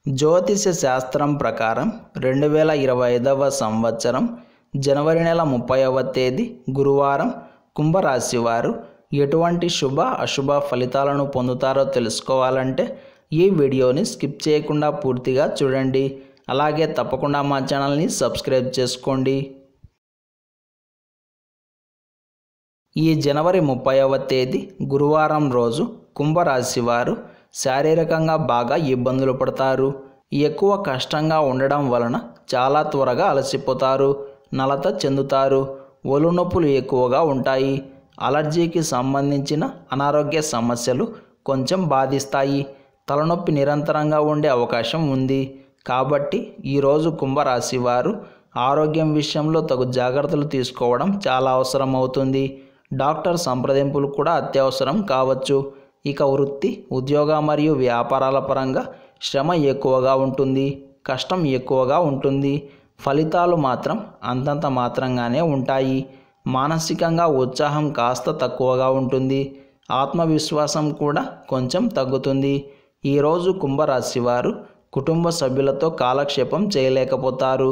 జ్యోతిష శాస్త్రం ప్రకారం 2025వ సంవత్సరం జనవరి నెల 30వ తేదీ గురువారం కుంభరాశి వారు ఎటువంటి శుభ అశుభ ఫలితాలను పొందుతారో తెలుసుకోవాలంటే ఈ వీడియోని స్కిప్ చేయకుండా పూర్తిగా చూడండి. అలాగే తప్పకుండా మా ఛానల్ని సబ్స్క్రైబ్ చేసుకోండి. ఈ జనవరి 30వ తేదీ గురువారం రోజు కుంభరాశి వారు శారీరకంగా బాగా ఇబ్బందులు పడతారు. ఎక్కువ కష్టంగా ఉండడం వలన చాలా త్వరగా అలసిపోతారు, నలత చెందుతారు, ఒళ్ళు నొప్పులు ఎక్కువగా ఉంటాయి. అలర్జీకి సంబంధించిన అనారోగ్య సమస్యలు కొంచెం బాధిస్తాయి. తలనొప్పి నిరంతరంగా ఉండే అవకాశం ఉంది. కాబట్టి ఈరోజు కుంభరాశి వారు ఆరోగ్యం విషయంలో తగు జాగ్రత్తలు తీసుకోవడం చాలా అవసరం అవుతుంది. డాక్టర్ సంప్రదింపులు కూడా అత్యవసరం కావచ్చు. ఇక వృత్తి, ఉద్యోగ మరియు వ్యాపారాల పరంగా శ్రమ ఎక్కువగా ఉంటుంది, కష్టం ఎక్కువగా ఉంటుంది. ఫలితాలు మాత్రం అంతంత మాత్రంగానే ఉంటాయి. మానసికంగా ఉత్సాహం కాస్త తక్కువగా ఉంటుంది. ఆత్మవిశ్వాసం కూడా కొంచెం తగ్గుతుంది. ఈరోజు కుంభరాశి వారు కుటుంబ సభ్యులతో కాలక్షేపం చేయలేకపోతారు.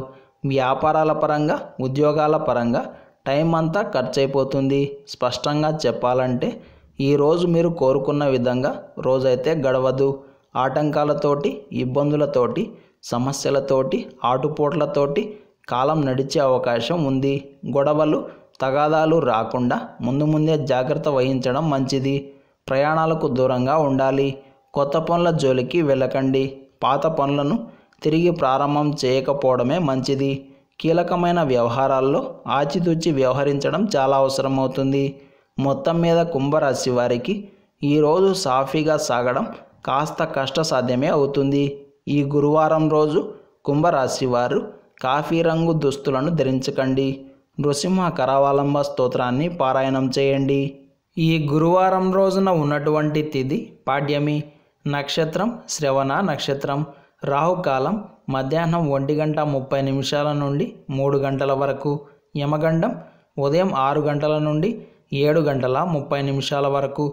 వ్యాపారాల పరంగా, ఉద్యోగాల పరంగా టైం అంతా ఖర్చయిపోతుంది. స్పష్టంగా చెప్పాలంటే ఈరోజు మీరు కోరుకున్న విధంగా రోజైతే గడవదు. ఆటంకాలతోటి, ఇబ్బందులతోటి, సమస్యలతోటి, ఆటుపోట్లతోటి కాలం నడిచే అవకాశం ఉంది. గొడవలు, తగాదాలు రాకుండా ముందే జాగ్రత్త వహించడం మంచిది. ప్రయాణాలకు దూరంగా ఉండాలి. కొత్త పనుల జోలికి వెళ్ళకండి. పాత పనులను తిరిగి ప్రారంభం చేయకపోవడమే మంచిది. కీలకమైన వ్యవహారాల్లో ఆచితూచి వ్యవహరించడం చాలా అవసరం అవుతుంది. మొత్తం మీద కుంభరాశి వారికి ఈరోజు సాఫీగా సాగడం కాస్త కష్టసాధ్యమే అవుతుంది. ఈ గురువారం రోజు కుంభరాశి వారు కాఫీ రంగు దుస్తులను ధరించకండి. నృసింహ కరావలంబ స్తోత్రాన్ని పారాయణం చేయండి. ఈ గురువారం రోజున ఉన్నటువంటి తిథి పాడ్యమి, నక్షత్రం శ్రవణ నక్షత్రం, రాహుకాలం మధ్యాహ్నం 1:30 నుండి 3 గంటల వరకు, యమగండం ఉదయం 6 గంటల నుండి 7:30 వరకు,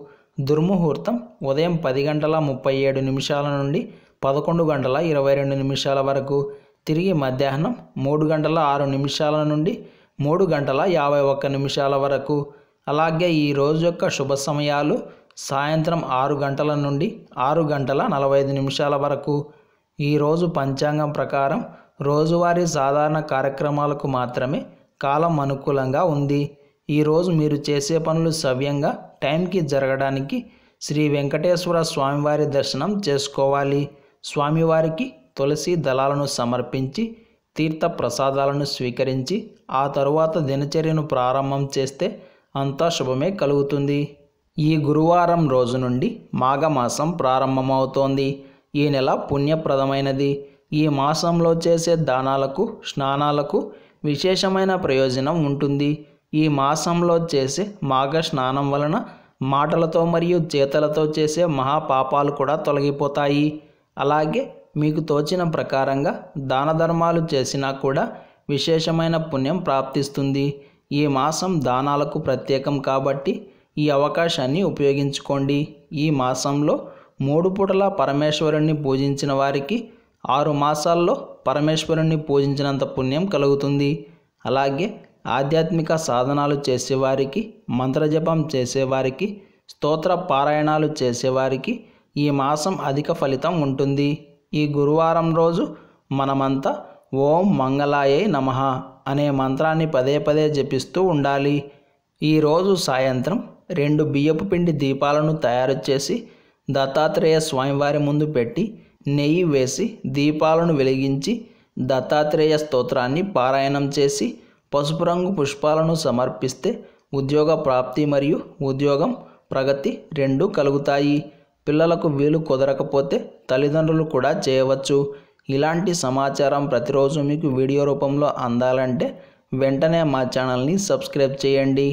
దుర్ముహూర్తం ఉదయం 10:37 నుండి 11:22 వరకు, తిరిగి మధ్యాహ్నం 3:06 నుండి 3:51 వరకు. అలాగే ఈ రోజు యొక్క శుభ సమయాలు సాయంత్రం 6 గంటల నుండి 6:45 వరకు. ఈరోజు పంచాంగం ప్రకారం రోజువారీ సాధారణ కార్యక్రమాలకు మాత్రమే కాలం అనుకూలంగా ఉంది. ఈరోజు మీరు చేసే పనులు సవ్యంగా టైంకి జరగడానికి శ్రీ వెంకటేశ్వర స్వామివారి దర్శనం చేసుకోవాలి. స్వామివారికి తులసి దళాలను సమర్పించి తీర్థ ప్రసాదాలను స్వీకరించి ఆ తరువాత దినచర్యను ప్రారంభం చేస్తే అంతా శుభమే కలుగుతుంది. ఈ గురువారం రోజు నుండి మాఘమాసం ప్రారంభమవుతోంది. ఈ నెల పుణ్యప్రదమైనది. ఈ మాసంలో చేసే దానాలకు, స్నానాలకు విశేషమైన ప్రయోజనం ఉంటుంది. ఈ మాసంలో చేసే మాఘ స్నానం వలన మాటలతో మరియు చేతలతో చేసే మహాపాపాలు కూడా తొలగిపోతాయి. అలాగే మీకు తోచిన ప్రకారంగా దాన ధర్మాలు చేసినా కూడా విశేషమైన పుణ్యం ప్రాప్తిస్తుంది. ఈ మాసం దానాలకు ప్రత్యేకం కాబట్టి ఈ అవకాశాన్ని ఉపయోగించుకోండి. ఈ మాసంలో 3 పూటల పరమేశ్వరుణ్ణి పూజించిన వారికి 6 మాసాల్లో పరమేశ్వరుణ్ణి పూజించినంత పుణ్యం కలుగుతుంది. అలాగే ఆధ్యాత్మిక సాధనాలు చేసేవారికి, మంత్రజపం చేసేవారికి, స్తోత్ర పారాయణాలు చేసేవారికి ఈ మాసం అధిక ఫలితం ఉంటుంది. ఈ గురువారం రోజు మనమంతా ఓం మంగళాయై నమః అనే మంత్రాన్ని పదే జపిస్తూ ఉండాలి. ఈరోజు సాయంత్రం 2 బియ్యపు పిండి దీపాలను తయారు చేసి దత్తాత్రేయ స్వామివారి ముందు పెట్టి నెయ్యి వేసి దీపాలను వెలిగించి దత్తాత్రేయ స్తోత్రాన్ని పారాయణం చేసి పసుపు రంగు పుష్పాలను సమర్పిస్తే ఉద్యోగ ప్రాప్తి మరియు ఉద్యోగం ప్రగతి రెండూ కలుగుతాయి. పిల్లలకు వీలు కుదరకపోతే తల్లిదండ్రులు కూడా చేయవచ్చు. ఇలాంటి సమాచారం ప్రతిరోజు మీకు వీడియో రూపంలో అందాలంటే వెంటనే మా ఛానల్ని సబ్స్క్రైబ్ చేయండి.